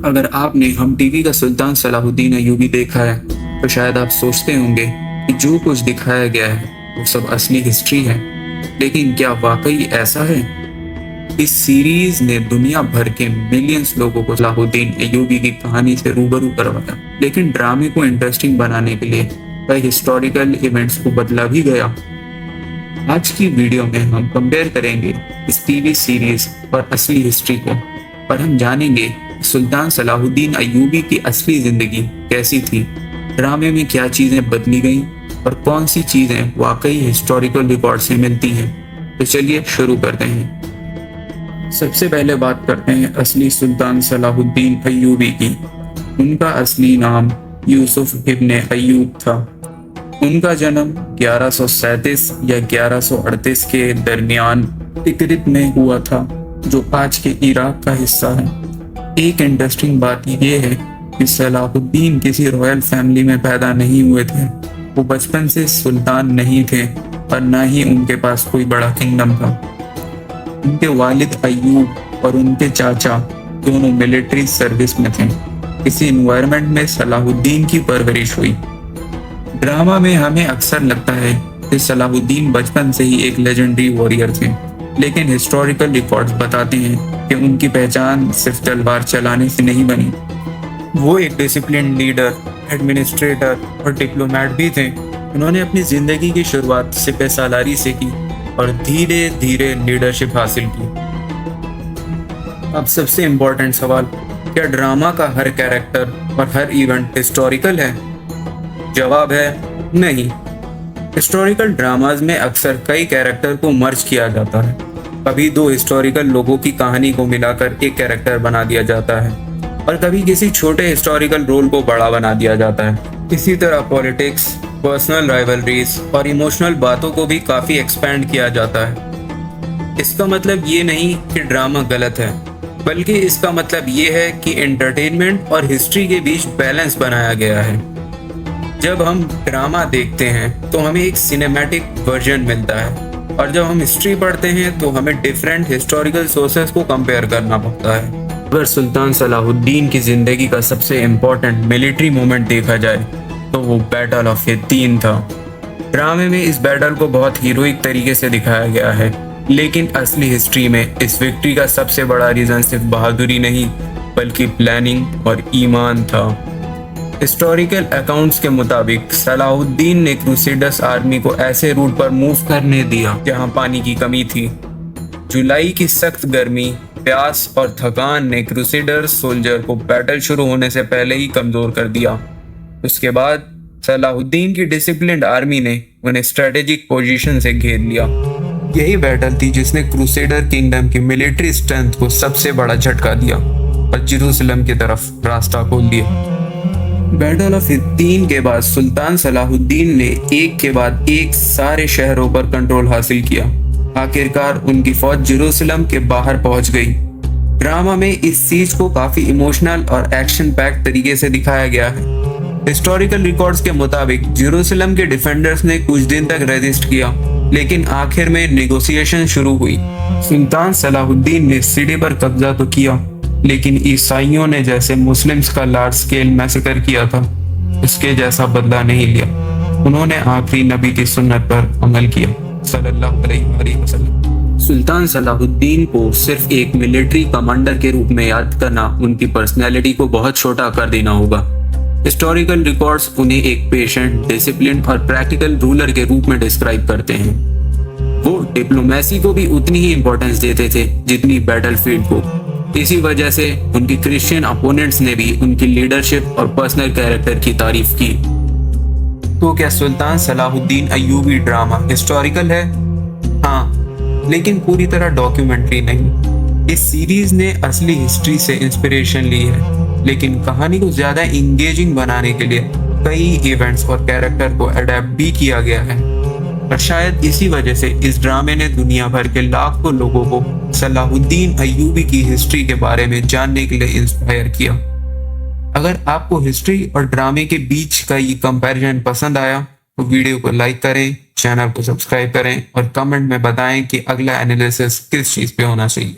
अगर आपने हम टीवी का सुल्तान सलाहुद्दीन अय्यूबी देखा है तो शायद आप सोचते होंगे कि जो कुछ दिखाया गया है वो सब असली हिस्ट्री है। लेकिन क्या वाकई ऐसा है? इस सीरीज ने दुनिया भर के मिलियंस लोगों को सलाहुद्दीन अय्यूबी की कहानी से रूबरू करवाया, लेकिन ड्रामे को इंटरेस्टिंग बनाने के लिए कई हिस्टोरिकल इवेंट्स को बदला भी गया। आज की वीडियो में हम कंपेयर करेंगे इस टीवी सीरीज और असली हिस्ट्री को, और हम जानेंगे सुल्तान सलाहुद्दीन अय्यूबी की असली जिंदगी कैसी थी, ड्रामे में क्या चीजें बदली गईं और कौन सी चीजें वाकई हिस्टोरिकल रिकॉर्ड से मिलती हैं। तो चलिए शुरू करते हैं। सबसे पहले बात करते हैं असली सुल्तान सलाहुद्दीन अय्यूबी की। उनका असली नाम यूसुफ इब्ने अय्यूब था। उनका जन्म 1137 या 1138 के दरमियान तिकरित में हुआ था, जो आज के इराक का हिस्सा है। एक इंटरेस्टिंग बात यह है कि सलाहुद्दीन किसी रॉयल फैमिली में पैदा नहीं हुए थे। वो बचपन से सुल्तान नहीं थे और न ही उनके पास कोई बड़ा किंगडम था। उनके वालिद अय्यूब और उनके चाचा दोनों मिलिट्री सर्विस में थे। इसी एनवायरनमेंट में सलाहुद्दीन की परवरिश हुई। ड्रामा में हमें अक्सर लगता है कि सलाहुद्दीन बचपन से ही एक लेजेंडरी वॉरियर थे, लेकिन हिस्टोरिकल रिकॉर्ड्स बताते हैं कि उनकी पहचान सिर्फ तलवार चलाने से नहीं बनी। वो एक डिसिप्लिन लीडर, एडमिनिस्ट्रेटर और डिप्लोमेट भी थे। उन्होंने अपनी जिंदगी की शुरुआत सिपह सालारी से की और धीरे धीरे लीडरशिप हासिल की। अब सबसे इम्पोर्टेंट सवाल, क्या ड्रामा का हर कैरेक्टर और हर इवेंट हिस्टोरिकल है? जवाब है नहीं। हिस्टोरिकल ड्रामाज में अक्सर कई कैरेक्टर को मर्ज किया जाता है। कभी दो हिस्टोरिकल लोगों की कहानी को मिलाकर एक कैरेक्टर बना दिया जाता है, और कभी किसी छोटे हिस्टोरिकल रोल को बड़ा बना दिया जाता है। इसी तरह पॉलिटिक्स, पर्सनल राइवलरीज और इमोशनल बातों को भी काफी एक्सपेंड किया जाता है। इसका मतलब ये नहीं कि ड्रामा गलत है, बल्कि इसका मतलब ये है कि एंटरटेनमेंट और हिस्ट्री के बीच बैलेंस बनाया गया है। जब हम ड्रामा देखते हैं तो हमें एक सिनेमैटिक वर्जन मिलता है, और जब हम हिस्ट्री पढ़ते हैं तो हमें डिफरेंट हिस्टोरिकल सोर्सेस को कंपेयर करना पड़ता है। अगर सुल्तान सलाहुद्दीन की जिंदगी का सबसे इम्पोर्टेंट मिलिट्री मोमेंट देखा जाए तो वो बैटल ऑफ हित्तीन था। ड्रामे में इस बैटल को बहुत हीरोइक तरीके से दिखाया गया है, लेकिन असली हिस्ट्री में इस विक्ट्री का सबसे बड़ा रीजन सिर्फ बहादुरी नहीं, बल्कि प्लानिंग और ईमान था। हिस्टोरिकल अकाउंट्स के मुताबिक सलाहुद्दीन ने क्रूसेडर्स आर्मी को ऐसे रूट पर मूव करने दिया जहां पानी की कमी थी। जुलाई की सख्त गर्मी, प्यास और थकान ने क्रूसेडर्स सोल्जर को बैटल शुरू होने से पहले ही कमजोर कर दिया। उसके बाद सलाहुद्दीन की डिसिप्लिन्ड आर्मी ने उन्हें स्ट्रेटेजिक पोजीशन से घेर लिया। यही बैटल थी जिसने क्रूसेडर किंगडम की मिलिट्री स्ट्रेंथ को सबसे बड़ा झटका दिया और जेरूसलम की तरफ रास्ता खोल दिया। बैटल ऑफ हित्तीन के बाद सुल्तान सलाहुद्दीन ने एक के बाद एक सारे शहरों पर कंट्रोल हासिल किया। आखिरकार उनकी फौज जेरूसलम के बाहर पहुंच गई। ड्रामा में इस सीज को काफी इमोशनल और एक्शन पैक्ड तरीके से दिखाया गया है। हिस्टोरिकल रिकॉर्ड्स के मुताबिक जेरूसलम के डिफेंडर्स ने कुछ दिन तक रेजिस्ट किया, लेकिन आखिर में नेगोशिएशन शुरू हुई। सुल्तान सलाहुद्दीन ने सिटी पर कब्जा तो किया, लेकिन ईसाइयों ने जैसे मुस्लिम्स का लार्ज स्केल मैसेकर किया था, उसके जैसा बदला नहीं लिया। उन्होंने आखिरी नबी की सुन्नत पर अमल किया, सल्लल्लाहु अलैहि वसल्लम। सुल्तान सलाहुद्दीन को सिर्फ एक मिलिट्री कमांडर के रूप में याद करना उनकी पर्सनैलिटी को बहुत छोटा कर देना होगा। हिस्टोरिकल रिकॉर्ड्स उन्हें एक पेशेंट, डिसिप्लिन और प्रैक्टिकल रूलर के रूप में डिस्क्राइब करते हैं। वो डिप्लोमेसी को भी उतनी ही इंपॉर्टेंस देते थे जितनी बैटलफील्ड को। इसी वजह से उनकी क्रिश्चियन अपोनेंट्स ने भी उनकी लीडरशिप और पर्सनल कैरेक्टर की तारीफ की। तो क्या सुल्तान सलाहुद्दीन अय्यूबी ड्रामा हिस्टोरिकल है? हाँ, लेकिन पूरी तरह डॉक्यूमेंट्री नहीं। इस सीरीज ने असली हिस्ट्री से इंस्पिरेशन ली है, लेकिन कहानी को ज्यादा इंगेजिंग बनाने के लिए कई इवेंट्स और कैरेक्टर को अडेप्ट भी किया गया है। और शायद इसी वजह से इस ड्रामे ने दुनिया भर के लाखों लोगों को सलाहुद्दीन अय्यूबी की हिस्ट्री के बारे में जानने के लिए इंस्पायर किया। अगर आपको हिस्ट्री और ड्रामे के बीच का ये कंपैरिजन पसंद आया तो वीडियो को लाइक करें, चैनल को सब्सक्राइब करें और कमेंट में बताएं कि अगला एनालिसिस किस चीज़ पे होना चाहिए।